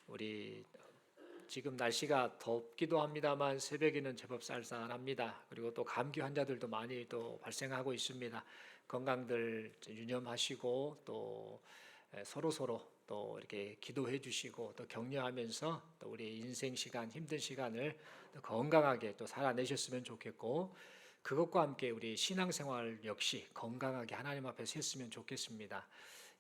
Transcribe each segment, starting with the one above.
우리 지금 날씨가 덥기도 합니다만 새벽에는 제법 쌀쌀합니다. 그리고 또 감기 환자들도 많이 또 발생하고 있습니다. 건강들 유념하시고 또 서로 또 이렇게 기도해 주시고 또 격려하면서 또 우리 인생 시간 힘든 시간을 또 건강하게 또 살아내셨으면 좋겠고, 그것과 함께 우리 신앙생활 역시 건강하게 하나님 앞에 섰으면 좋겠습니다.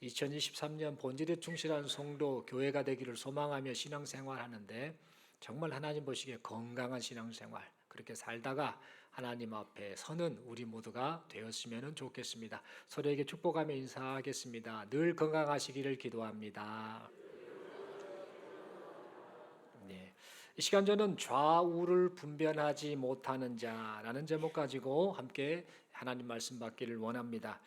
2023년 본질에 충실한 성도 교회가 되기를 소망하며 신앙생활 하는데, 정말 하나님 보시기에 건강한 신앙생활 그렇게 살다가 하나님 앞에 서는 우리 모두가 되었으면 좋겠습니다. 서로에게 축복하며 인사하겠습니다. 늘 건강하시기를 기도합니다. 네. 이 시간 저는 좌우를 분별하지 못하는 자라는 제목 가지고 함께 하나님 말씀 받기를 원합니다.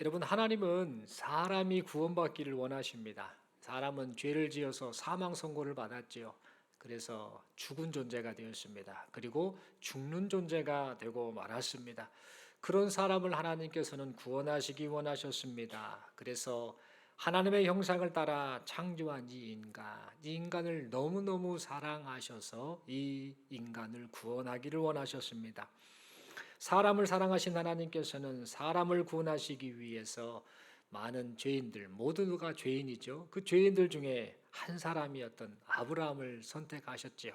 여러분, 하나님은 사람이 구원받기를 원하십니다. 사람은 죄를 지어서 사망 선고를 받았지요. 그래서 죽은 존재가 되었습니다. 그리고 죽는 존재가 되고 말았습니다. 그런 사람을 하나님께서는 구원하시기 원하셨습니다. 그래서 하나님의 형상을 따라 창조한 이 인간을 너무너무 사랑하셔서 이 인간을 구원하기를 원하셨습니다. 사람을 사랑하신 하나님께서는 사람을 구원하시기 위해서 많은 죄인들, 모두가 죄인이죠. 그 죄인들 중에 한 사람이었던 아브라함을 선택하셨지요.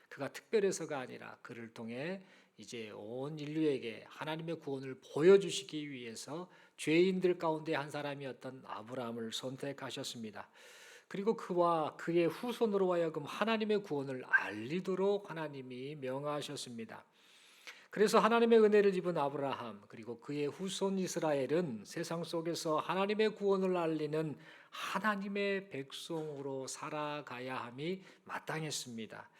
그가 특별해서가 아니라 그를 통해 이제 온 인류에게 하나님의 구원을 보여주시기 위해서 죄인들 가운데 한 사람이었던 아브라함을 선택하셨습니다. 그리고 그와 그의 후손으로 하여금 하나님의 구원을 알리도록 하나님이 명하셨습니다. 그래서 하나님의 은혜를 입은 아브라함 그리고 그의 후손 이스라엘은 세상 속에서 하나님의 구원을 알리는 하나님의 백성으로 살아가야 함이 마땅했습니다.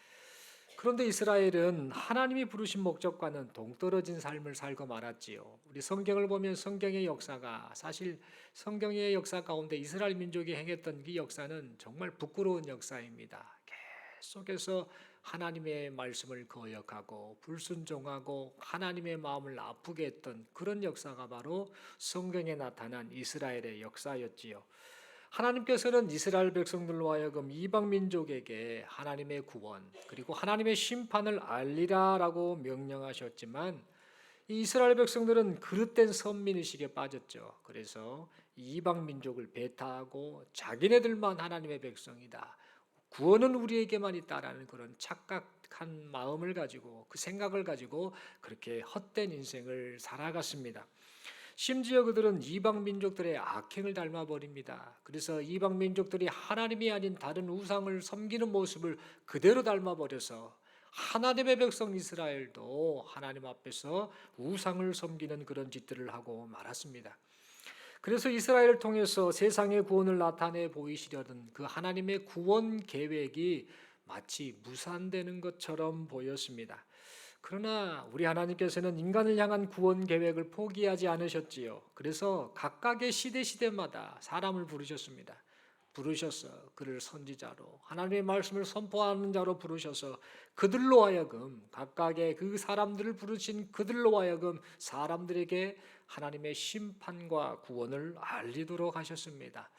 그런데 이스라엘은 하나님이 부르신 목적과는 동떨어진 삶을 살고 말았지요. 우리 성경을 보면 성경의 역사가, 사실 성경의 역사 가운데 이스라엘 민족이 행했던 그 역사는 정말 부끄러운 역사입니다. 계속해서 하나님의 말씀을 거역하고 불순종하고 하나님의 마음을 아프게 했던 그런 역사가 바로 성경에 나타난 이스라엘의 역사였지요. 하나님께서는 이스라엘 백성들로 하여금 이방 민족에게 하나님의 구원 그리고 하나님의 심판을 알리라라고 명령하셨지만, 이 이스라엘 백성들은 그릇된 선민의식에 빠졌죠. 그래서 이방 민족을 배타하고 자기네들만 하나님의 백성이다, 구원은 우리에게만 있다라는 그런 착각한 마음을 가지고, 그 생각을 가지고 그렇게 헛된 인생을 살아갔습니다. 심지어 그들은 이방 민족들의 악행을 닮아버립니다. 그래서 이방 민족들이 하나님이 아닌 다른 우상을 섬기는 모습을 그대로 닮아버려서 하나님의 백성 이스라엘도 하나님 앞에서 우상을 섬기는 그런 짓들을 하고 말았습니다. 그래서 이스라엘을 통해서 세상의 구원을 나타내 보이시려던 그 하나님의 구원 계획이 마치 무산되는 것처럼 보였습니다. 그러나 우리 하나님께서는 인간을 향한 구원 계획을 포기하지 않으셨지요. 그래서 각각의 시대마다 사람을 부르셨습니다. 부르셔서 그를 선지자로, 하나님의 말씀을 선포하는 자로 부르셔서 그들로 하여금, 각각의 그 사람들을 부르신 그들로 하여금 사람들에게 하나님의 심판과 구원을 알리도록 하셨습니다.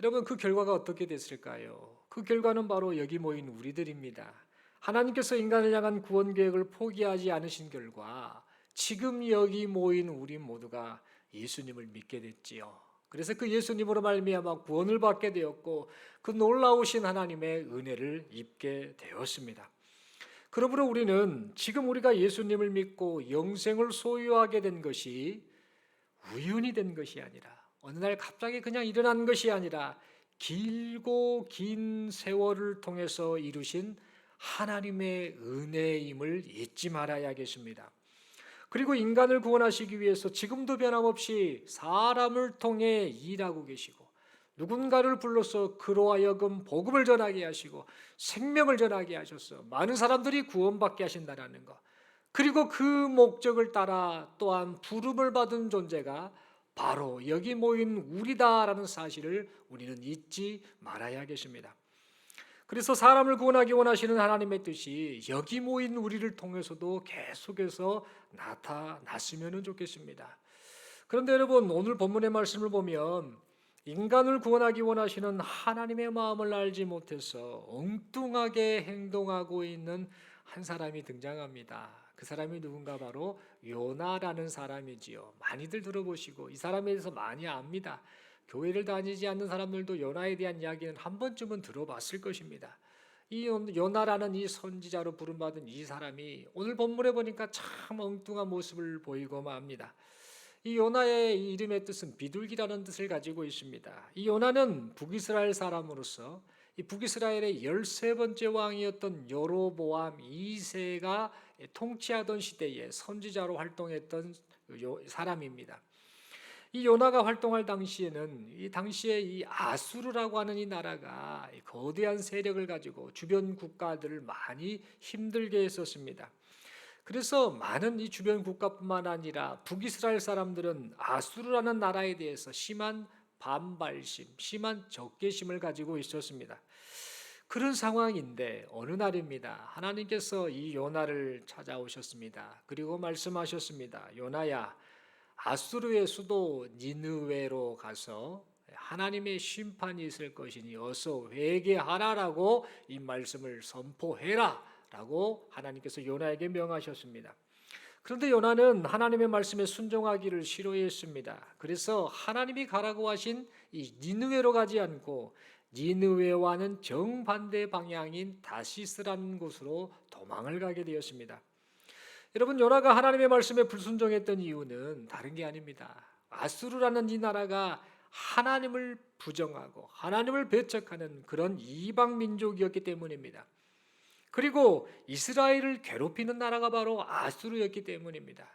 여러분, 그 결과가 어떻게 됐을까요? 그 결과는 바로 여기 모인 우리들입니다. 하나님께서 인간을 향한 구원 계획을 포기하지 않으신 결과 지금 여기 모인 우리 모두가 예수님을 믿게 됐지요. 그래서 그 예수님으로 말미암아 구원을 받게 되었고, 그 놀라우신 하나님의 은혜를 입게 되었습니다. 그러므로 우리는 지금 우리가 예수님을 믿고 영생을 소유하게 된 것이 우연이 된 것이 아니라, 어느 날 갑자기 그냥 일어난 것이 아니라 길고 긴 세월을 통해서 이루신 하나님의 은혜임을 잊지 말아야겠습니다. 그리고 인간을 구원하시기 위해서 지금도 변함없이 사람을 통해 일하고 계시고, 누군가를 불러서 그로 하여금 복음을 전하게 하시고 생명을 전하게 하셔서 많은 사람들이 구원받게 하신다는 것, 그리고 그 목적을 따라 또한 부름을 받은 존재가 바로 여기 모인 우리다라는 사실을 우리는 잊지 말아야겠습니다. 그래서 사람을 구원하기 원하시는 하나님의 뜻이 여기 모인 우리를 통해서도 계속해서 나타났으면 좋겠습니다. 그런데 여러분, 오늘 본문의 말씀을 보면 인간을 구원하기 원하시는 하나님의 마음을 알지 못해서 엉뚱하게 행동하고 있는 한 사람이 등장합니다. 그 사람이 누군가 바로 요나라는 사람이지요. 많이들 들어보시고 이 사람에 대해서 많이 압니다. 교회를 다니지 않는 사람들도 요나에 대한 이야기는 한 번쯤은 들어봤을 것입니다. 이 요나라는 이 선지자로 부름받은 이 사람이 오늘 본문에 보니까 참 엉뚱한 모습을 보이고 맙니다. 이 요나의 이 이름의 뜻은 비둘기라는 뜻을 가지고 있습니다. 이 요나는 북이스라엘 사람으로서 이 북이스라엘의 13번째 왕이었던 여로보암 2세가 통치하던 시대에 선지자로 활동했던 사람입니다. 이 요나가 활동할 당시에는 이 당시에 이 아수르라고 하는 이 나라가 거대한 세력을 가지고 주변 국가들을 많이 힘들게 했었습니다. 그래서 많은 이 주변 국가뿐만 아니라 북이스라엘 사람들은 아수르라는 나라에 대해서 심한 반발심, 심한 적개심을 가지고 있었습니다. 그런 상황인데 어느 날입니다. 하나님께서 이 요나를 찾아오셨습니다. 그리고 말씀하셨습니다. 요나야, 아수르의 수도 니느웨로 가서 하나님의 심판이 있을 것이니 어서 회개하라라고 이 말씀을 선포해라 라고 하나님께서 요나에게 명하셨습니다. 그런데 요나는 하나님의 말씀에 순종하기를 싫어했습니다. 그래서 하나님이 가라고 하신 이 니느웨로 가지 않고 니느웨와는 정반대 방향인 다시스라는 곳으로 도망을 가게 되었습니다. 여러분, 요나가 하나님의 말씀에 불순종했던 이유는 다른 게 아닙니다. 아수르라는 이 나라가 하나님을 부정하고 하나님을 배척하는 그런 이방 민족이었기 때문입니다. 그리고 이스라엘을 괴롭히는 나라가 바로 아수르였기 때문입니다.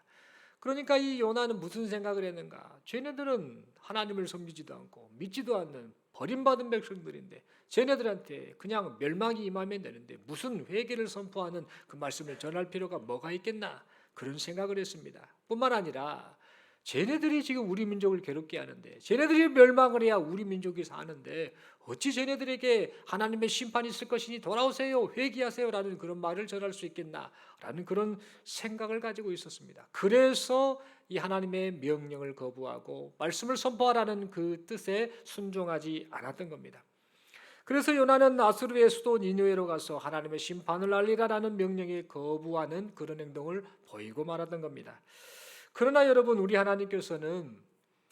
그러니까 이 요나는 무슨 생각을 했는가? 쟤네들은 하나님을 섬기지도 않고 믿지도 않는 버림받은 백성들인데 쟤네들한테 그냥 멸망이 임하면 되는데 무슨 회개를 선포하는 그 말씀을 전할 필요가 뭐가 있겠나? 그런 생각을 했습니다. 뿐만 아니라 쟤네들이 지금 우리 민족을 괴롭게 하는데 쟤네들이 멸망을 해야 우리 민족이 사는데 어찌 쟤네들에게 하나님의 심판이 있을 것이니 돌아오세요, 회개하세요라는 그런 말을 전할 수 있겠나라는 그런 생각을 가지고 있었습니다. 그래서 이 하나님의 명령을 거부하고 말씀을 선포하라는 그 뜻에 순종하지 않았던 겁니다. 그래서 요나는 아수르의 수도 니느웨로 가서 하나님의 심판을 알리라라는 명령에 거부하는 그런 행동을 보이고 말았던 겁니다. 그러나 여러분, 우리 하나님께서는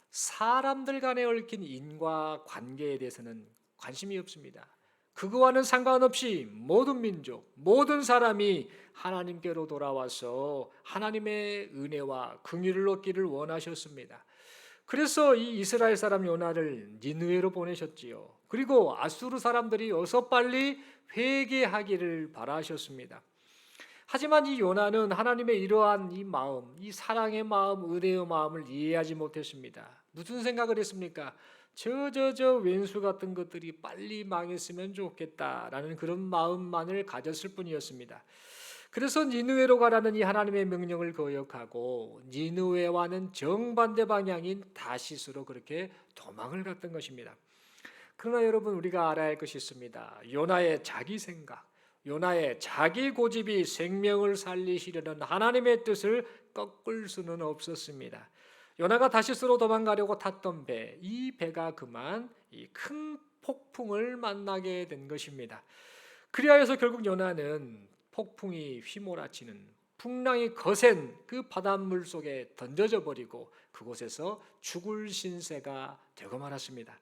사람들 간에 얽힌 인과 관계에 대해서는 관심이 없습니다. 그거와는 상관없이 모든 민족, 모든 사람이 하나님께로 돌아와서 하나님의 은혜와 긍휼을 얻기를 원하셨습니다. 그래서 이 이스라엘 사람 요나를 니느웨로 보내셨지요. 그리고 아수르 사람들이 어서 빨리 회개하기를 바라셨습니다. 하지만 이 요나는 하나님의 이러한 이 마음, 이 사랑의 마음, 은혜의 마음을 이해하지 못했습니다. 무슨 생각을 했습니까? 저 왼수 같은 것들이 빨리 망했으면 좋겠다라는 그런 마음만을 가졌을 뿐이었습니다. 그래서 니느웨로 가라는 이 하나님의 명령을 거역하고 니느웨와는 정반대 방향인 다시스로 그렇게 도망을 갔던 것입니다. 그러나 여러분, 우리가 알아야 할 것이 있습니다. 요나의 자기 생각, 요나의 자기 고집이 생명을 살리시려는 하나님의 뜻을 꺾을 수는 없었습니다. 요나가 다시스로 도망가려고 탔던 배, 이 배가 그만 이 큰 폭풍을 만나게 된 것입니다. 그리하여서 결국 요나는 폭풍이 휘몰아치는 풍랑이 거센 그 바닷물 속에 던져져 버리고 그곳에서 죽을 신세가 되고 말았습니다.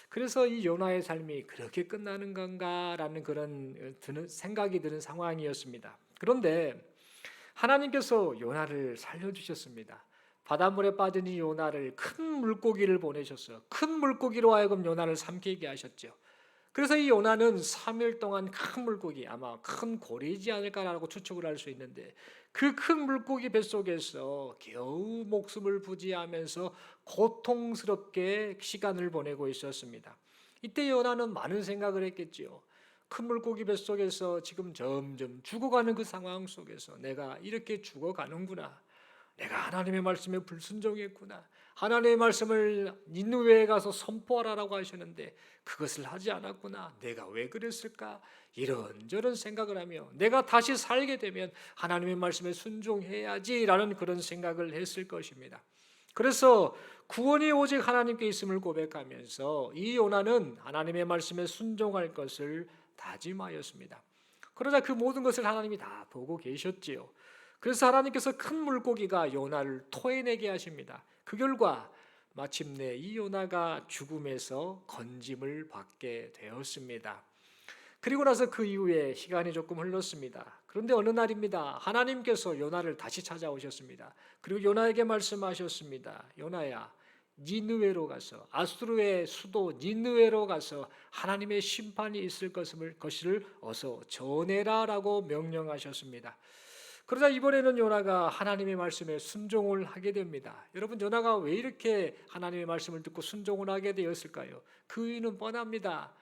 그래서 이 요나의 삶이 그렇게 끝나는 건가라는 그런 생각이 드는 상황이었습니다. 그런데 하나님께서 요나를 살려주셨습니다. 바닷물에 빠진 이 요나를 큰 물고기를 보내셔서 큰 물고기로 하여금 요나를 삼키게 하셨죠. 그래서 이 요나는 3일 동안 큰 물고기, 아마 큰 고래이지 않을까라고 추측을 할 수 있는데 그 큰 물고기 뱃속에서 겨우 목숨을 부지하면서 고통스럽게 시간을 보내고 있었습니다. 이때 요나는 많은 생각을 했겠지요. 큰 물고기 뱃속에서 지금 점점 죽어가는 그 상황 속에서 내가 이렇게 죽어가는구나. 내가 하나님의 말씀에 불순종했구나. 하나님의 말씀을 니느웨에 가서 선포하라고 하셨는데 그것을 하지 않았구나. 내가 왜 그랬을까? 이런저런 생각을 하며 내가 다시 살게 되면 하나님의 말씀에 순종해야지라는 그런 생각을 했을 것입니다. 그래서 구원이 오직 하나님께 있음을 고백하면서 이 요나는 하나님의 말씀에 순종할 것을 다짐하였습니다. 그러자 그 모든 것을 하나님이 다 보고 계셨지요. 그래서 하나님께서 큰 물고기가 요나를 토해내게 하십니다. 그 결과 마침내 이 요나가 죽음에서 건짐을 받게 되었습니다. 그리고 나서 그 이후에 시간이 조금 흘렀습니다. 그런데 어느 날입니다. 하나님께서 요나를 다시 찾아오셨습니다. 그리고 요나에게 말씀하셨습니다. 요나야, 니느웨로 가서, 아수르의 수도 니느웨로 가서 하나님의 심판이 있을 것을 어서 전해라라고 명령하셨습니다. 그러자 이번에는 요나가 하나님의 말씀에 순종을 하게 됩니다. 여러분, 요나가 왜 이렇게 하나님의 말씀을 듣고 순종을 하게 되었을까요? 그 이유는 뻔합니다.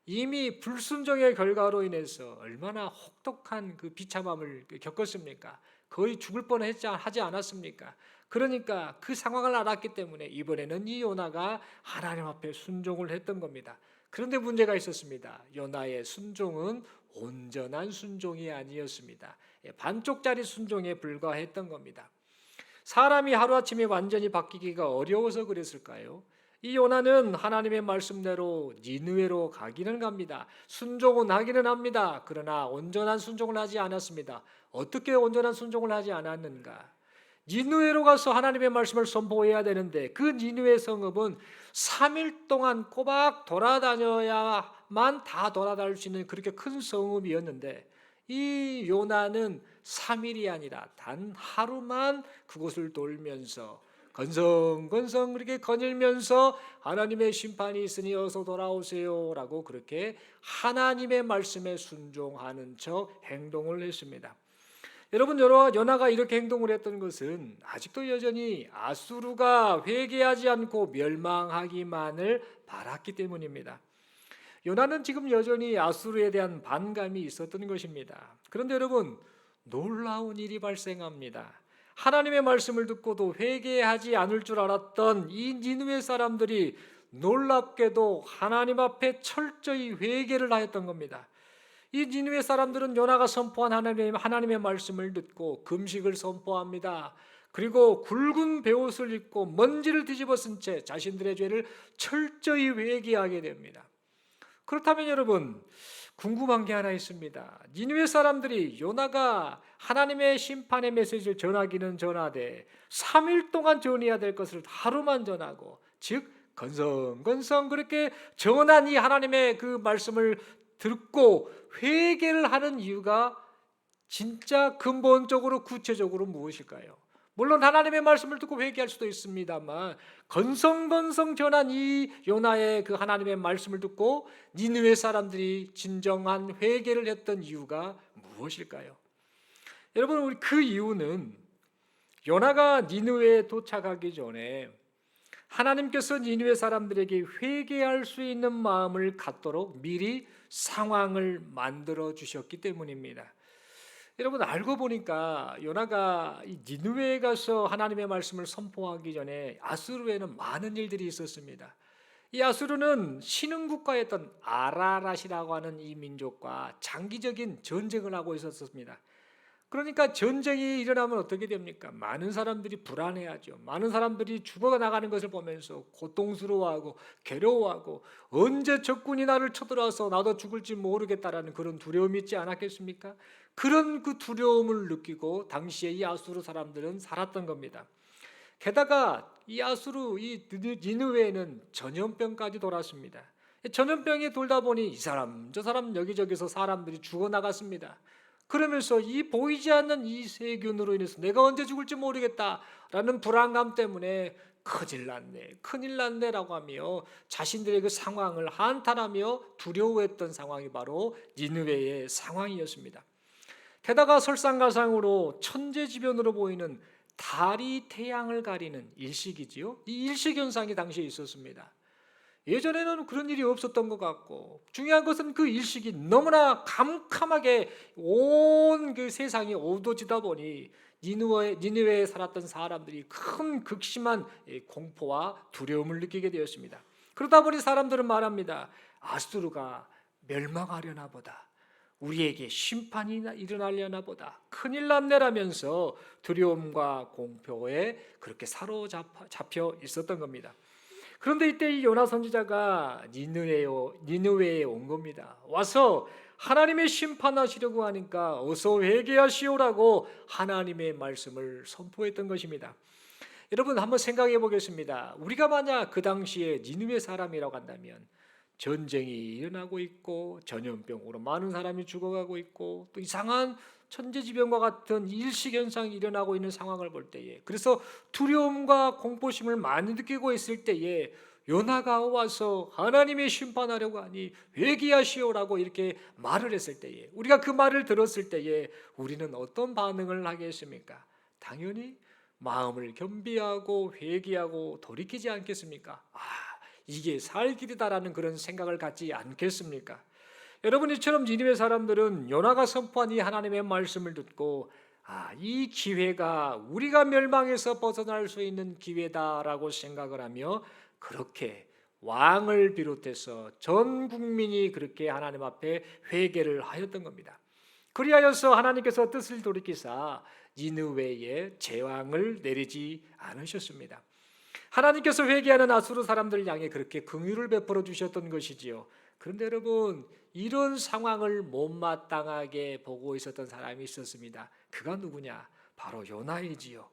이미 불순종의 결과로 인해서 얼마나 혹독한 그 비참함을 겪었습니까? 거의 죽을 뻔하지 않았습니까? 그러니까 그 상황을 알았기 때문에 이번에는 이 요나가 하나님 앞에 순종을 했던 겁니다. 그런데 문제가 있었습니다. 요나의 순종은 온전한 순종이 아니었습니다. 반쪽짜리 순종에 불과했던 겁니다. 사람이 하루아침에 완전히 바뀌기가 어려워서 그랬을까요? 이 요나는 하나님의 말씀대로 니느웨로 가기는 갑니다. 순종은 하기는 합니다. 그러나 온전한 순종을 하지 않았습니다. 어떻게 온전한 순종을 하지 않았는가? 니느웨로 가서 하나님의 말씀을 선포해야 되는데 그 니느웨 성읍은 3일 동안 꼬박 돌아다녀야만 다 돌아다닐 수 있는 그렇게 큰 성읍이었는데 이 요나는 3일이 아니라 단 하루만 그곳을 돌면서 건성건성 그렇게 거닐면서 하나님의 심판이 있으니 어서 돌아오세요라고 그렇게 하나님의 말씀에 순종하는 척 행동을 했습니다. 여러분, 요나가 이렇게 행동을 했던 것은 아직도 여전히 아수르가 회개하지 않고 멸망하기만을 바랐기 때문입니다. 요나는 지금 여전히 아수르에 대한 반감이 있었던 것입니다. 그런데 여러분, 놀라운 일이 발생합니다. 하나님의 말씀을 듣고도 회개하지 않을 줄 알았던 이 니느웨 사람들이 놀랍게도 하나님 앞에 철저히 회개를 하였던 겁니다. 이 니느웨 사람들은 요나가 선포한 하나님의 말씀을 듣고 금식을 선포합니다. 그리고 굵은 베옷을 입고 먼지를 뒤집어 쓴 채 자신들의 죄를 철저히 회개하게 됩니다. 그렇다면 여러분, 궁금한 게 하나 있습니다. 니느웨 사람들이 요나가 하나님의 심판의 메시지를 전하기는 전하되 3일 동안 전해야 될 것을 하루만 전하고, 즉 건성건성 그렇게 전한 이 하나님의 그 말씀을 듣고 회개를 하는 이유가 진짜 근본적으로 구체적으로 무엇일까요? 물론 하나님의 말씀을 듣고 회개할 수도 있습니다만 건성건성 전한 이 요나의 그 하나님의 말씀을 듣고 니느웨 사람들이 진정한 회개를 했던 이유가 무엇일까요? 여러분, 우리 그 이유는 요나가 니느웨에 도착하기 전에 하나님께서 니느웨 사람들에게 회개할 수 있는 마음을 갖도록 미리 상황을 만들어 주셨기 때문입니다. 여러분, 알고 보니까 요나가 니느웨에 가서 하나님의 말씀을 선포하기 전에 아수르에는 많은 일들이 있었습니다. 이 아수르는 신흥국가였던 아라랏이라고 하는 이 민족과 장기적인 전쟁을 하고 있었습니다. 그러니까 전쟁이 일어나면 어떻게 됩니까? 많은 사람들이 불안해하죠. 많은 사람들이 죽어나가는 것을 보면서 고통스러워하고 괴로워하고 언제 적군이 나를 쳐들어와서 나도 죽을지 모르겠다라는 그런 두려움이 있지 않았겠습니까? 그런 그 두려움을 느끼고 당시에 이 아수르 사람들은 살았던 겁니다. 게다가 이 아수르, 이 니느웨에는 전염병까지 돌았습니다. 전염병이 돌다 보니 이 사람 저 사람 여기저기서 사람들이 죽어나갔습니다. 그러면서 이 보이지 않는 이 세균으로 인해서 내가 언제 죽을지 모르겠다라는 불안감 때문에 큰일 났네라고 하며 자신들의 그 상황을 한탄하며 두려워했던 상황이 바로 니느웨의 상황이었습니다. 게다가 설상가상으로 천재지변으로 보이는 달이 태양을 가리는 일식이지요. 이 일식 현상이 당시에 있었습니다. 예전에는 그런 일이 없었던 것 같고, 중요한 것은 그 일식이 너무나 캄캄하게 온 그 세상이 어두워지다 보니 니느웨에 살았던 사람들이 큰 극심한 공포와 두려움을 느끼게 되었습니다. 그러다 보니 사람들은 말합니다. 아수르가 멸망하려나 보다. 우리에게 심판이 일어나려나 보다, 큰일 났네라면서 두려움과 공포에 그렇게 사로잡혀 있었던 겁니다. 그런데 이때 이 요나 선지자가 니느웨에 온 겁니다. 와서 하나님의 심판하시려고 하니까 어서 회개하시오라고 하나님의 말씀을 선포했던 것입니다. 여러분 한번 생각해 보겠습니다. 우리가 만약 그 당시에 니느웨 사람이라고 한다면 전쟁이 일어나고 있고 전염병으로 많은 사람이 죽어가고 있고 또 이상한 천재지변과 같은 일시현상이 일어나고 있는 상황을 볼 때에, 그래서 두려움과 공포심을 많이 느끼고 있을 때에 요나가 와서 하나님의 심판하려고 하니 회개하시오라고 이렇게 말을 했을 때에, 우리가 그 말을 들었을 때에 우리는 어떤 반응을 하겠습니까? 당연히 마음을 겸비하고 회개하고 돌이키지 않겠습니까? 이게 살 길이다라는 그런 생각을 갖지 않겠습니까? 여러분, 이처럼 니느웨 사람들은 요나가 선포한 이 하나님의 말씀을 듣고 이 기회가 우리가 멸망에서 벗어날 수 있는 기회다라고 생각을 하며 그렇게 왕을 비롯해서 전 국민이 그렇게 하나님 앞에 회개를 하였던 겁니다. 그리하여서 하나님께서 뜻을 돌이키사 니느웨에 재앙을 내리지 않으셨습니다. 하나님께서 회개하는 아수르 사람들을 향해 그렇게 긍휼을 베풀어 주셨던 것이지요. 그런데 여러분, 이런 상황을 못마땅하게 보고 있었던 사람이 있었습니다. 그가 누구냐? 바로 요나이지요.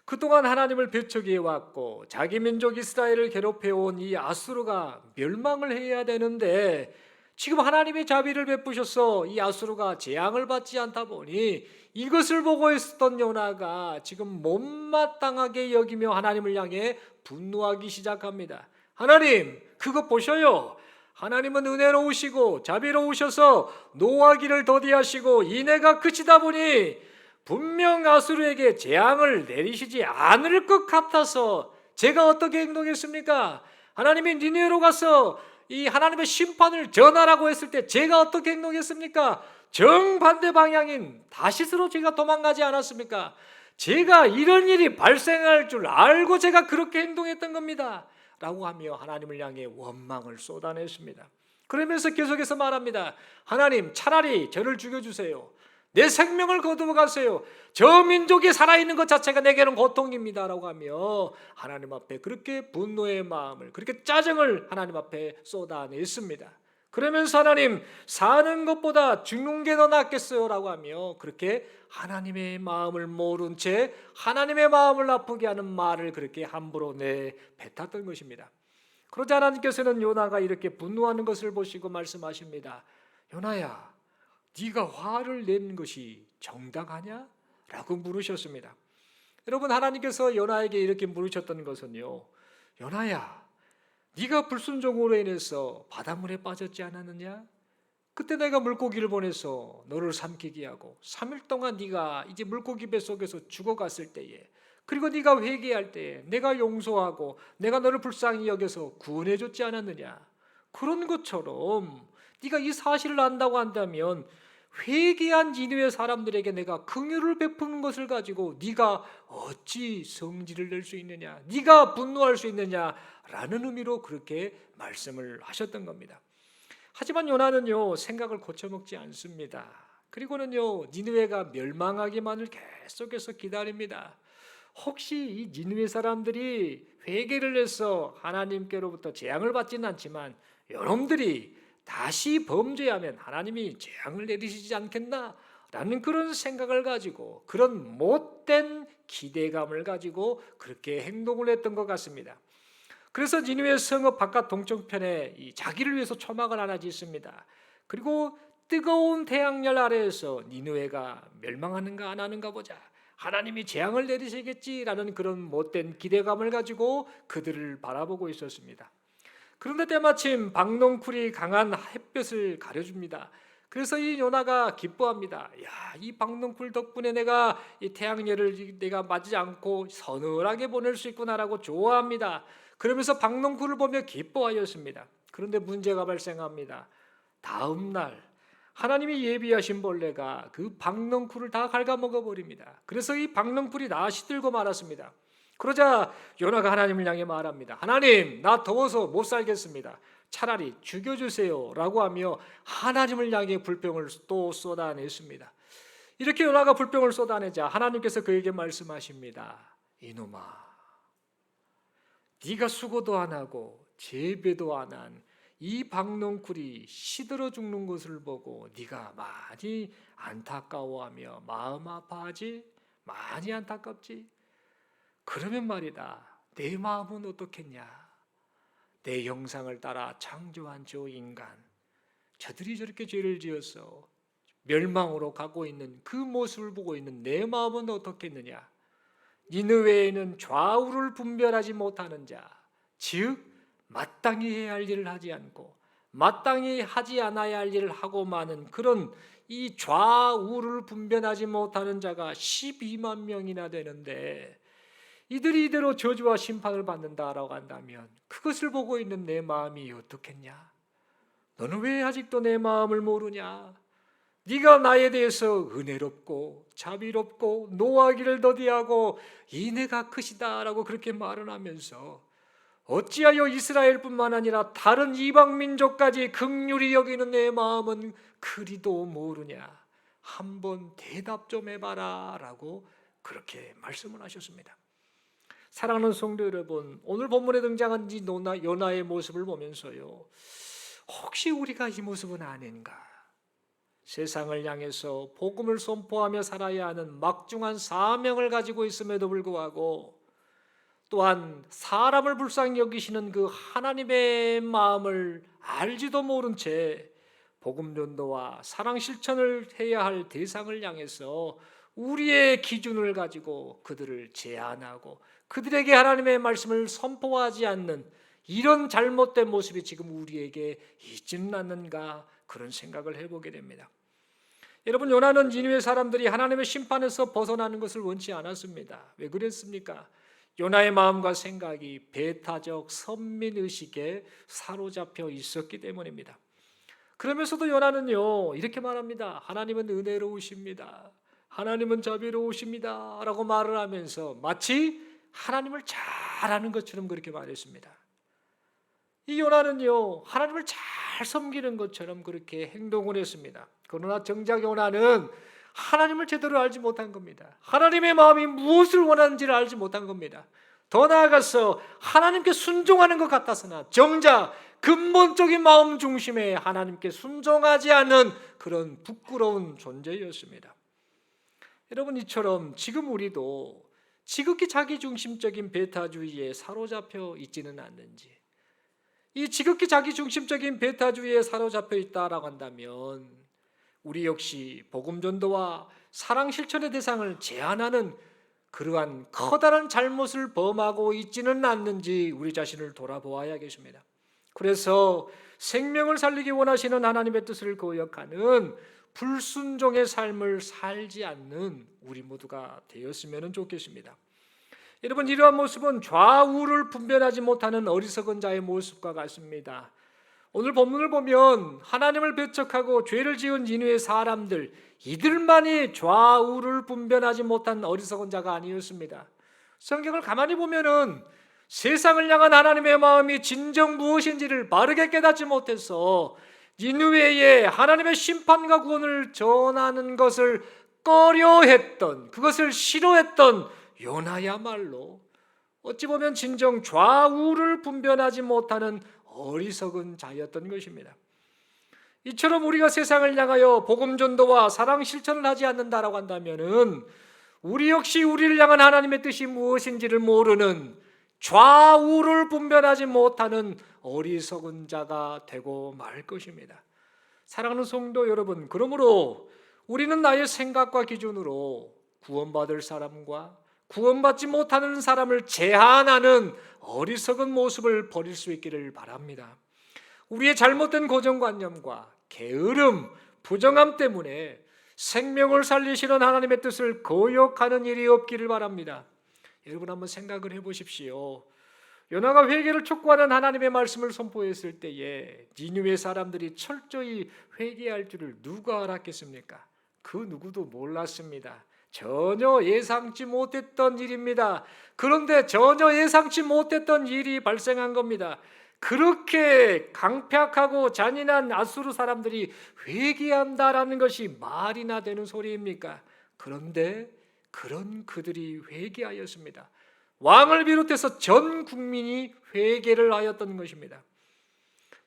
그동안 하나님을 배척해 왔고 자기 민족 이스라엘을 괴롭혀온 이 아수르가 멸망을 해야 되는데 지금 하나님의 자비를 베푸셔서 이 아수르가 재앙을 받지 않다 보니 이것을 보고 있었던 요나가 지금 못마땅하게 여기며 하나님을 향해 분노하기 시작합니다. 하나님, 그거 보셔요. 하나님은 은혜로우시고 자비로우셔서 노하기를 더디하시고 인애가 크시다 보니 분명 아수르에게 재앙을 내리시지 않을 것 같아서 제가 어떻게 행동했습니까? 하나님이 니느웨로 가서 이 하나님의 심판을 전하라고 했을 때 제가 어떻게 행동했습니까? 정반대 방향인 다시스로 제가 도망가지 않았습니까? 제가 이런 일이 발생할 줄 알고 제가 그렇게 행동했던 겁니다 라고 하며 하나님을 향해 원망을 쏟아냈습니다. 그러면서 계속해서 말합니다. 하나님, 차라리 저를 죽여주세요. 내 생명을 거두어 가세요. 저 민족이 살아있는 것 자체가 내게는 고통입니다 라고 하며 하나님 앞에 그렇게 분노의 마음을, 그렇게 짜증을 하나님 앞에 쏟아냈습니다. 그러면서 하나님, 사는 것보다 죽는 게 더 낫겠어요 라고 하며 그렇게 하나님의 마음을 모른 채 하나님의 마음을 아프게 하는 말을 그렇게 함부로 내뱉었던 것입니다. 그러자 하나님께서는 요나가 이렇게 분노하는 것을 보시고 말씀하십니다. 요나야, 네가 화를 내는 것이 정당하냐? 라고 물으셨습니다. 여러분, 하나님께서 요나에게 이렇게 물으셨던 것은요, 요나야, 네가 불순종으로 인해서 바닷물에 빠졌지 않았느냐? 그때 내가 물고기를 보내서 너를 삼키게 하고 3일 동안 네가 이제 물고기 뱃속에서 죽어갔을 때에, 그리고 네가 회개할 때에 내가 용서하고 내가 너를 불쌍히 여겨서 구원해줬지 않았느냐? 그런 것처럼 네가 이 사실을 안다고 한다면 회개한 니느웨 사람들에게 내가 긍휼을 베푸는 것을 가지고 네가 어찌 성질을 낼 수 있느냐, 네가 분노할 수 있느냐라는 의미로 그렇게 말씀을 하셨던 겁니다. 하지만 요나는요, 생각을 고쳐먹지 않습니다. 그리고는요, 니느웨가 멸망하기만을 계속해서 기다립니다. 혹시 이 니느웨 사람들이 회개를 해서 하나님께로부터 재앙을 받지는 않지만 여러분들이 다시 범죄하면 하나님이 재앙을 내리시지 않겠나? 라는 그런 생각을 가지고, 그런 못된 기대감을 가지고 그렇게 행동을 했던 것 같습니다. 그래서 니느웨 성읍 바깥 동쪽편에 자기를 위해서 초막을 하나 짓습니다. 그리고 뜨거운 태양열 아래에서 니느웨가 멸망하는가 안 하는가 보자, 하나님이 재앙을 내리시겠지라는 그런 못된 기대감을 가지고 그들을 바라보고 있었습니다. 그런데 때마침 박농쿨이 강한 햇볕을 가려줍니다. 그래서 이 요나가 기뻐합니다. 이 박농쿨 덕분에 내가 이 태양열을 내가 맞지 않고 서늘하게 보낼 수 있구나라고 좋아합니다. 그러면서 박농쿨을 보며 기뻐하였습니다. 그런데 문제가 발생합니다. 다음 날 하나님이 예비하신 벌레가 그 박농쿨을 다 갉아먹어 버립니다. 그래서 이 박농쿨이 다 시들고 말았습니다. 그러자 요나가 하나님을 향해 말합니다. 하나님, 나 더워서 못 살겠습니다. 차라리 죽여주세요라고 하며 하나님을 향해 불평을 또 쏟아냈습니다. 이렇게 요나가 불평을 쏟아내자 하나님께서 그에게 말씀하십니다. 이놈아, 네가 수고도 안 하고 재배도 안 한 이 박농쿨이 시들어 죽는 것을 보고 네가 많이 안타까워하며 마음 아파하지? 많이 안타깝지? 그러면 말이다, 내 마음은 어떻겠냐? 내 형상을 따라 창조한 저 인간, 저들이 저렇게 죄를 지어서 멸망으로 가고 있는 그 모습을 보고 있는 내 마음은 어떻겠느냐? 니느웨에는 좌우를 분별하지 못하는 자, 즉 마땅히 해야 할 일을 하지 않고 마땅히 하지 않아야 할 일을 하고 마는 그런 이 좌우를 분별하지 못하는 자가 12만 명이나 되는데, 이들이 이대로 저주와 심판을 받는다라고 한다면 그것을 보고 있는 내 마음이 어떻겠냐? 너는 왜 아직도 내 마음을 모르냐? 네가 나에 대해서 은혜롭고 자비롭고 노하기를 더디하고 인애가 크시다라고 그렇게 말을 하면서 어찌하여 이스라엘뿐만 아니라 다른 이방 민족까지 긍휼히 여기는 내 마음은 그리도 모르냐? 한번 대답 좀 해봐라 라고 그렇게 말씀을 하셨습니다. 사랑하는 성도 여러분, 오늘 본문에 등장한 이 요나의 모습을 보면서요, 혹시 우리가 이 모습은 아닌가? 세상을 향해서 복음을 선포하며 살아야 하는 막중한 사명을 가지고 있음에도 불구하고 또한 사람을 불쌍히 여기시는 그 하나님의 마음을 알지도 모른 채 복음 전도와 사랑 실천을 해야 할 대상을 향해서 우리의 기준을 가지고 그들을 제한하고 그들에게 하나님의 말씀을 선포하지 않는 이런 잘못된 모습이 지금 우리에게 있지는 않는가, 그런 생각을 해보게 됩니다. 여러분, 요나는 니느웨 사람들이 하나님의 심판에서 벗어나는 것을 원치 않았습니다. 왜 그랬습니까? 요나의 마음과 생각이 배타적 선민의식에 사로잡혀 있었기 때문입니다. 그러면서도 요나는요, 이렇게 말합니다. 하나님은 은혜로우십니다. 하나님은 자비로우십니다 라고 말을 하면서 마치 하나님을 잘 아는 것처럼 그렇게 말했습니다. 이 요나는요, 하나님을 잘 섬기는 것처럼 그렇게 행동을 했습니다. 그러나 정작 요나는 하나님을 제대로 알지 못한 겁니다. 하나님의 마음이 무엇을 원하는지를 알지 못한 겁니다. 더 나아가서 하나님께 순종하는 것 같아서나 정작 근본적인 마음 중심에 하나님께 순종하지 않는 그런 부끄러운 존재였습니다. 여러분, 이처럼 지금 우리도 지극히 자기중심적인 베타주의에 사로잡혀 있지는 않는지, 이 지극히 자기중심적인 베타주의에 사로잡혀 있다라고 한다면 우리 역시 복음 전도와 사랑 실천의 대상을 제한하는 그러한 커다란 잘못을 범하고 있지는 않는지 우리 자신을 돌아보아야겠습니다. 그래서 생명을 살리기 원하시는 하나님의 뜻을 거역하는 불순종의 삶을 살지 않는 우리 모두가 되었으면 좋겠습니다. 여러분, 이러한 모습은 좌우를 분별하지 못하는 어리석은 자의 모습과 같습니다. 오늘 본문을 보면 하나님을 배척하고 죄를 지은 니느웨 사람들, 이들만이 좌우를 분별하지 못한 어리석은 자가 아니었습니다. 성경을 가만히 보면은 세상을 향한 하나님의 마음이 진정 무엇인지를 바르게 깨닫지 못해서 니느웨에 하나님의 심판과 구원을 전하는 것을 꺼려했던, 그것을 싫어했던 요나야말로 어찌 보면 진정 좌우를 분별하지 못하는 어리석은 자였던 것입니다. 이처럼 우리가 세상을 향하여 복음 전도와 사랑 실천을 하지 않는다라고 한다면은 우리 역시 우리를 향한 하나님의 뜻이 무엇인지를 모르는 좌우를 분별하지 못하는 어리석은 자가 되고 말 것입니다. 사랑하는 성도 여러분, 그러므로 우리는 나의 생각과 기준으로 구원받을 사람과 구원받지 못하는 사람을 제한하는 어리석은 모습을 버릴 수 있기를 바랍니다. 우리의 잘못된 고정관념과 게으름, 부정함 때문에 생명을 살리시는 하나님의 뜻을 거역하는 일이 없기를 바랍니다. 여러분, 한번 생각을 해보십시오. 요나가 회개를 촉구하는 하나님의 말씀을 선포했을 때에 니느웨 사람들이 철저히 회개할 줄을 누가 알았겠습니까? 그 누구도 몰랐습니다. 전혀 예상치 못했던 일입니다. 그런데 전혀 예상치 못했던 일이 발생한 겁니다. 그렇게 강팍하고 잔인한 아수르 사람들이 회개한다라는 것이 말이나 되는 소리입니까? 그런데 그런 그들이 회개하였습니다. 왕을 비롯해서 전 국민이 회개를 하였던 것입니다.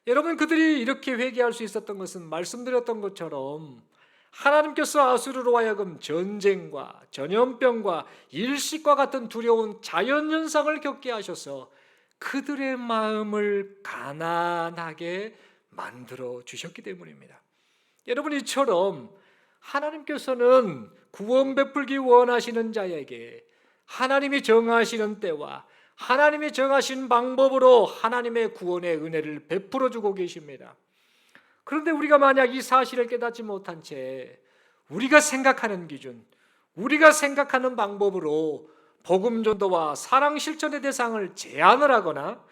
여러분, 그들이 이렇게 회개할 수 있었던 것은 말씀드렸던 것처럼 하나님께서 아수르로 하여금 전쟁과 전염병과 일식과 같은 두려운 자연현상을 겪게 하셔서 그들의 마음을 가난하게 만들어 주셨기 때문입니다. 여러분, 이처럼 하나님께서는 구원 베풀기 원하시는 자에게 하나님이 정하시는 때와 하나님이 정하신 방법으로 하나님의 구원의 은혜를 베풀어 주고 계십니다. 그런데 우리가 만약 이 사실을 깨닫지 못한 채 우리가 생각하는 기준, 우리가 생각하는 방법으로 복음 전도와 사랑 실천의 대상을 제한을 하거나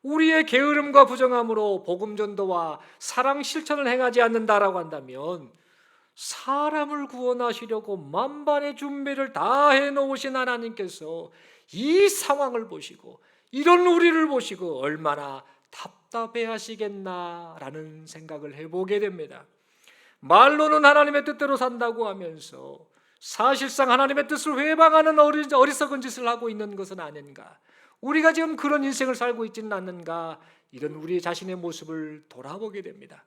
우리의 게으름과 부정함으로 복음 전도와 사랑 실천을 행하지 않는다라고 한다면 사람을 구원하시려고 만반의 준비를 다 해놓으신 하나님께서 이 상황을 보시고 이런 우리를 보시고 얼마나 답답해하시겠나라는 생각을 해보게 됩니다. 말로는 하나님의 뜻대로 산다고 하면서 사실상 하나님의 뜻을 회방하는 어리석은 짓을 하고 있는 것은 아닌가? 우리가 지금 그런 인생을 살고 있지는 않는가? 이런 우리 자신의 모습을 돌아보게 됩니다.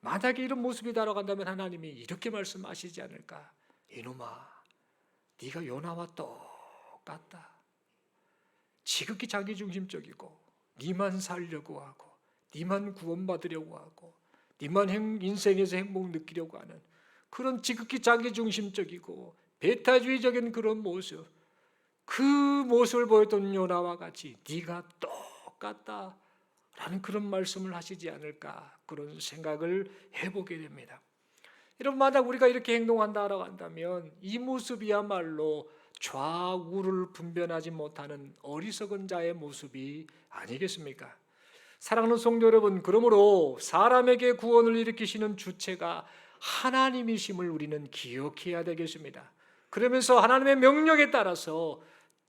만약에 이런 모습이다라고 한다면 하나님이 이렇게 말씀하시지 않을까? 이놈아, 네가 요나와 똑같다. 지극히 자기중심적이고 네만 살려고 하고 네만 구원받으려고 하고 네만 인생에서 행복 느끼려고 하는 그런 지극히 자기중심적이고 배타주의적인 그런 모습, 그 모습을 보였던 요나와 같이 네가 똑같다라는 그런 말씀을 하시지 않을까, 그런 생각을 해보게 됩니다. 여러분, 만약 우리가 이렇게 행동한다라고 한다면 이 모습이야말로 좌우를 분별하지 못하는 어리석은 자의 모습이 아니겠습니까? 사랑하는 성도 여러분, 그러므로 사람에게 구원을 일으키시는 주체가 하나님이심을 우리는 기억해야 되겠습니다. 그러면서 하나님의 명령에 따라서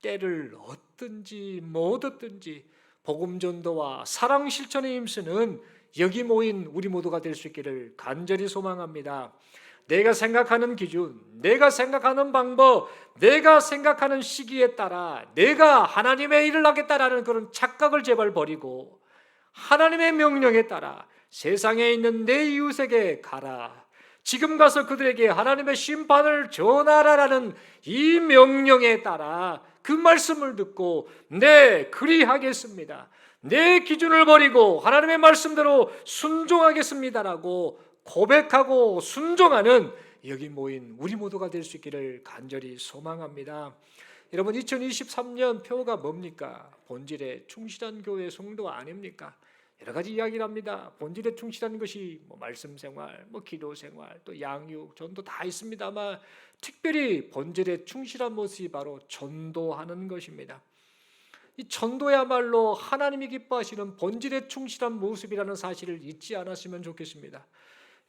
때를 얻든지 못 얻든지 복음 전도와 사랑 실천에 힘쓰는 여기 모인 우리 모두가 될 수 있기를 간절히 소망합니다. 내가 생각하는 기준, 내가 생각하는 방법, 내가 생각하는 시기에 따라 내가 하나님의 일을 하겠다라는 그런 착각을 제발 버리고 하나님의 명령에 따라 세상에 있는 내 이웃에게 가라, 지금 가서 그들에게 하나님의 심판을 전하라라는 이 명령에 따라 그 말씀을 듣고 네, 그리하겠습니다, 내 기준을 버리고 하나님의 말씀대로 순종하겠습니다라고 고백하고 순종하는 여기 모인 우리 모두가 될 수 있기를 간절히 소망합니다. 여러분, 2023년 표가 뭡니까? 본질에 충실한 교회 성도 아닙니까? 여러 가지 이야기를 합니다. 본질에 충실한 것이 말씀 생활, 기도 생활, 또 양육, 전도 다 있습니다만 특별히 본질에 충실한 모습이 바로 전도하는 것입니다. 이 전도야말로 하나님이 기뻐하시는 본질에 충실한 모습이라는 사실을 잊지 않았으면 좋겠습니다.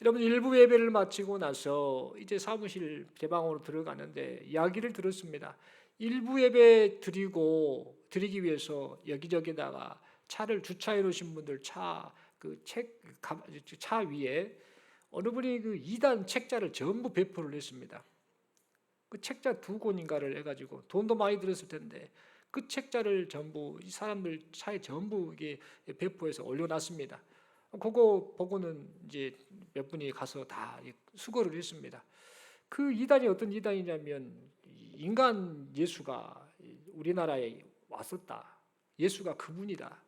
여러분, 일부 예배를 마치고 나서 이제 사무실 대방으로 들어가는데 이야기를 들었습니다. 일부 예배 드리기 위해서 여기저기다가 차를 주차해 놓으신 분들 차 위에 어느 분이 그 2단 책자를 전부 배포를 했습니다. 그 책자 2권인가를 해가지고 돈도 많이 들었을 텐데 그 책자를 전부 이 사람들 차에 전부 이게 배포해서 올려놨습니다. 그거 보고는 이제 몇 분이 가서 다 수거를 했습니다. 그 이단이 어떤 이단이냐면 인간 예수가 우리나라에 왔었다. 예수가 그분이다.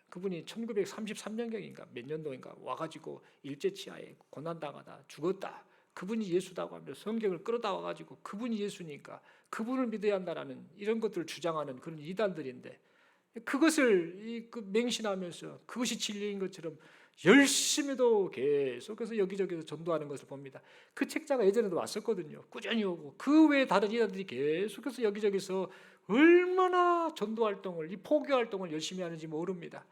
그분이 1933년경인가 몇 년도인가 와가지고 일제치하에 고난당하다 죽었다. 그분이 예수다고 하면서 성경을 끌어다 와가지고 그분이 예수니까 그분을 믿어야 한다라는 이런 것들을 주장하는 그런 이단들인데 그것을 맹신하면서 그것이 진리인 것처럼 열심히도 계속해서 여기저기서 전도하는 것을 봅니다. 그 책자가 예전에도 왔었거든요. 꾸준히 오고 그 외에 다른 이단들이 계속해서 여기저기서 얼마나 전도활동을, 이 포교활동을 열심히 하는지 모릅니다.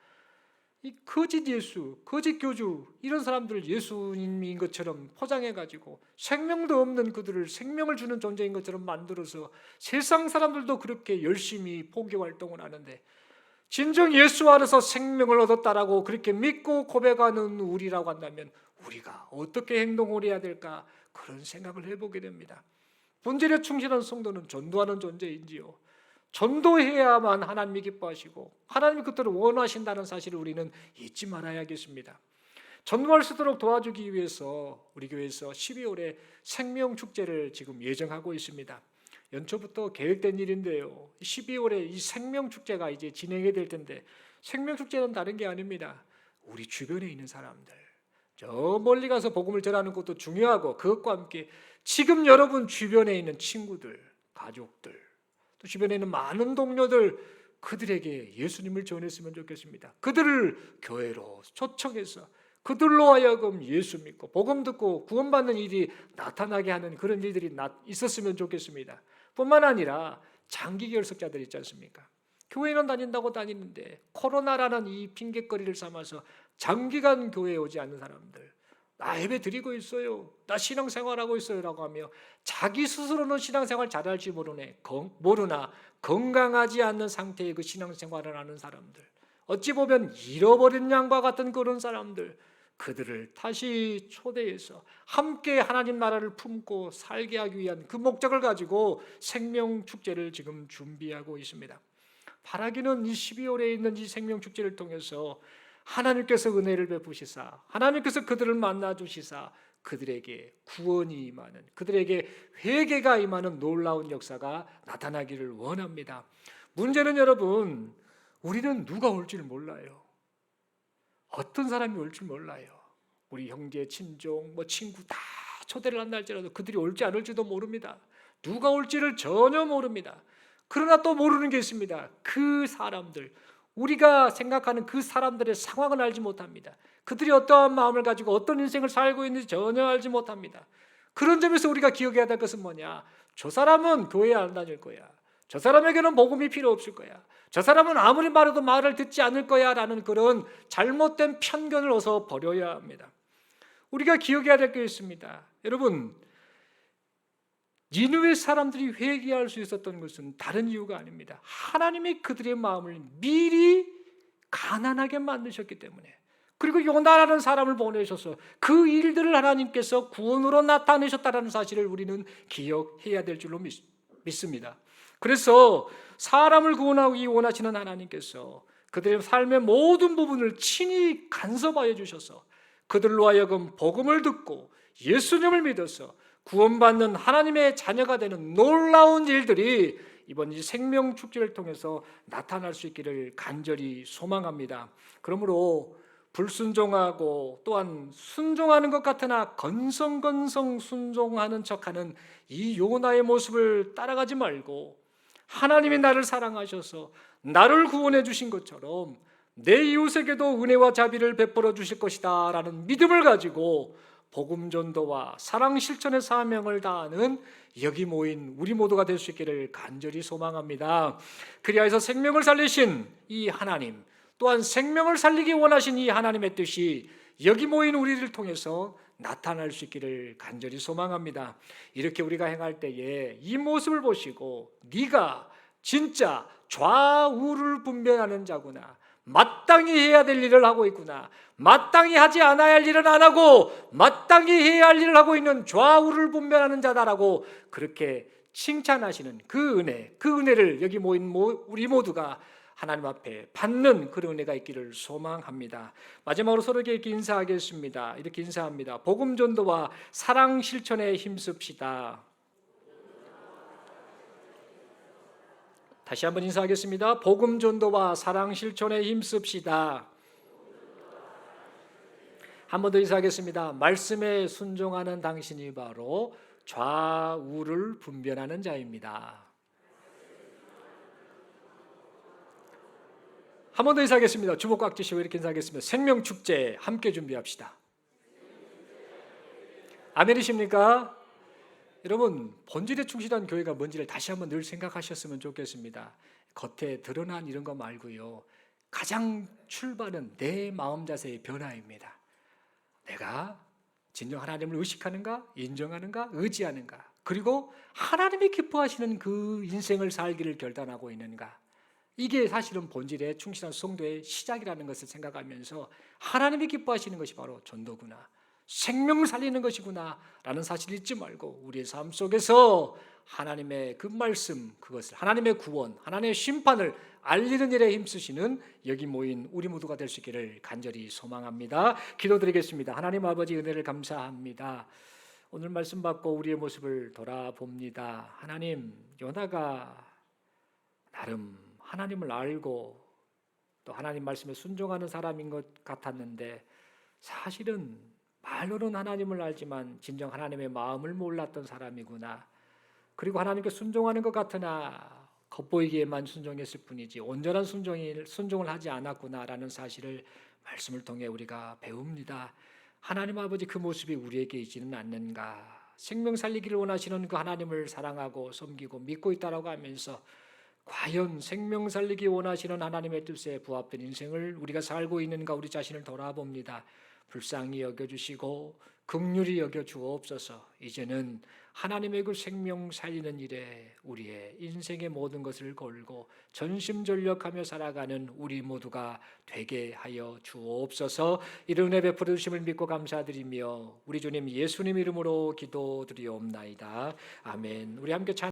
이 거짓 예수, 거짓 교주 이런 사람들을 예수님인 것처럼 포장해가지고 생명도 없는 그들을 생명을 주는 존재인 것처럼 만들어서 세상 사람들도 그렇게 열심히 포교 활동을 하는데 진정 예수 안에서 생명을 얻었다라고 그렇게 믿고 고백하는 우리라고 한다면 우리가 어떻게 행동을 해야 될까? 그런 생각을 해보게 됩니다. 본질에 충실한 성도는 전도하는 존재인지요. 전도해야만 하나님이 기뻐하시고 하나님이 그토록 원하신다는 사실을 우리는 잊지 말아야겠습니다. 전도할 수 있도록 도와주기 위해서 우리 교회에서 12월에 생명축제를 지금 예정하고 있습니다. 연초부터 계획된 일인데요. 12월에 이 생명축제가 이제 진행이 될 텐데, 생명축제는 다른 게 아닙니다. 우리 주변에 있는 사람들, 저 멀리 가서 복음을 전하는 것도 중요하고, 그것과 함께 지금 여러분 주변에 있는 친구들, 가족들, 또 주변에 있는 많은 동료들, 그들에게 예수님을 전했으면 좋겠습니다. 그들을 교회로 초청해서 그들로 하여금 예수 믿고 복음 듣고 구원받는 일이 나타나게 하는 그런 일들이 있었으면 좋겠습니다. 뿐만 아니라 장기 결석자들 있지 않습니까? 교회는 다닌다고 다니는데 코로나라는 이 핑계거리를 삼아서 장기간 교회에 오지 않는 사람들, 나 예배 드리고 있어요, 나 신앙생활하고 있어요 라고 하며 자기 스스로는 신앙생활 잘할지 모르나 건강하지 않는 상태의 그 신앙생활을 하는 사람들, 어찌 보면 잃어버린 양과 같은 그런 사람들, 그들을 다시 초대해서 함께 하나님 나라를 품고 살게 하기 위한 그 목적을 가지고 생명축제를 지금 준비하고 있습니다. 바라기는 이 12월에 있는 이 생명축제를 통해서 하나님께서 은혜를 베푸시사 하나님께서 그들을 만나주시사 그들에게 구원이 임하는, 그들에게 회개가 임하는 놀라운 역사가 나타나기를 원합니다. 문제는 여러분, 우리는 누가 올지를 몰라요. 어떤 사람이 올 줄 몰라요. 우리 형제, 친종, 친구 다 초대를 한다 할지라도 그들이 올지 안 올지도 모릅니다. 누가 올지를 전혀 모릅니다. 그러나 또 모르는 게 있습니다. 그 사람들, 우리가 생각하는 그 사람들의 상황을 알지 못합니다. 그들이 어떠한 마음을 가지고 어떤 인생을 살고 있는지 전혀 알지 못합니다. 그런 점에서 우리가 기억해야 될 것은 뭐냐? 저 사람은 교회에 안 다닐 거야. 저 사람에게는 복음이 필요 없을 거야. 저 사람은 아무리 말해도 말을 듣지 않을 거야 라는 그런 잘못된 편견을 어서 버려야 합니다. 우리가 기억해야 될 게 있습니다. 여러분, 니느웨 사람들이 회개할 수 있었던 것은 다른 이유가 아닙니다. 하나님이 그들의 마음을 미리 가난하게 만드셨기 때문에, 그리고 요나라는 사람을 보내셔서 그 일들을 하나님께서 구원으로 나타내셨다는 사실을 우리는 기억해야 될 줄로 믿습니다. 그래서 사람을 구원하기 원하시는 하나님께서 그들의 삶의 모든 부분을 친히 간섭하여 주셔서 그들로 하여금 복음을 듣고 예수님을 믿어서 구원받는 하나님의 자녀가 되는 놀라운 일들이 이번 이 생명축제를 통해서 나타날 수 있기를 간절히 소망합니다. 그러므로 불순종하고 또한 순종하는 것 같으나 건성건성 순종하는 척하는 이 요나의 모습을 따라가지 말고, 하나님이 나를 사랑하셔서 나를 구원해 주신 것처럼 내 이웃에게도 은혜와 자비를 베풀어 주실 것이다 라는 믿음을 가지고 복음 전도와 사랑 실천의 사명을 다하는 여기 모인 우리 모두가 될 수 있기를 간절히 소망합니다. 그리하여서 생명을 살리신 이 하나님, 또한 생명을 살리기 원하신 이 하나님의 뜻이 여기 모인 우리를 통해서 나타날 수 있기를 간절히 소망합니다. 이렇게 우리가 행할 때에 이 모습을 보시고 네가 진짜 좌우를 분별하는 자구나, 마땅히 해야 될 일을 하고 있구나, 마땅히 하지 않아야 할 일은 안 하고 마땅히 해야 할 일을 하고 있는 좌우를 분별하는 자다라고 그렇게 칭찬하시는 그 은혜, 그 은혜를 여기 모인 우리 모두가 하나님 앞에 받는 그런 은혜가 있기를 소망합니다. 마지막으로 서로에게 이렇게 인사하겠습니다. 이렇게 인사합니다. 복음 전도와 사랑 실천에 힘씁시다. 다시 한번 인사하겠습니다. 복음 전도와 사랑 실천에 힘씁시다. 한 번 더 인사하겠습니다. 말씀에 순종하는 당신이 바로 좌우를 분별하는 자입니다. 한 번 더 인사하겠습니다. 주먹 꽉 쥐시고 이렇게 인사하겠습니다. 생명축제 함께 준비합시다. 아멘이십니까? 여러분, 본질에 충실한 교회가 뭔지를 다시 한번 늘 생각하셨으면 좋겠습니다. 겉에 드러난 이런 거 말고요, 가장 출발은 내 마음 자세의 변화입니다. 내가 진정 하나님을 의식하는가, 인정하는가, 의지하는가, 그리고 하나님이 기뻐하시는 그 인생을 살기를 결단하고 있는가, 이게 사실은 본질의 충실한 성도의 시작이라는 것을 생각하면서 하나님이 기뻐하시는 것이 바로 전도구나, 생명 살리는 것이구나 라는 사실을 잊지 말고 우리의 삶 속에서 하나님의 그 말씀, 그것을 하나님의 구원, 하나님의 심판을 알리는 일에 힘쓰시는 여기 모인 우리 모두가 될 수 있기를 간절히 소망합니다. 기도드리겠습니다. 하나님 아버지, 은혜를 감사합니다. 오늘 말씀 받고 우리의 모습을 돌아봅니다. 하나님, 요나가 나름 하나님을 알고 또 하나님 말씀에 순종하는 사람인 것 같았는데 사실은 말로는 하나님을 알지만 진정 하나님의 마음을 몰랐던 사람이구나. 그리고 하나님께 순종하는 것 같으나 겉보이기에만 순종했을 뿐이지 온전한 순종을 하지 않았구나라는 사실을 말씀을 통해 우리가 배웁니다. 하나님 아버지, 그 모습이 우리에게 있지는 않는가? 생명 살리기를 원하시는 그 하나님을 사랑하고 섬기고 믿고 있다라고 하면서 과연 생명 살리기 원하시는 하나님의 뜻에 부합된 인생을 우리가 살고 있는가 우리 자신을 돌아봅니다. 불쌍히 여겨주시고 긍휼히 여겨 주옵소서. 이제는 하나님의 그 생명 살리는 일에 우리의 인생의 모든 것을 걸고 전심전력하며 살아가는 우리 모두가 되게 하여 주옵소서. 이런 은혜 베풀어 주심을 믿고 감사드리며 우리 주님 예수님 이름으로 기도드리옵나이다. 아멘. 우리 함께 찬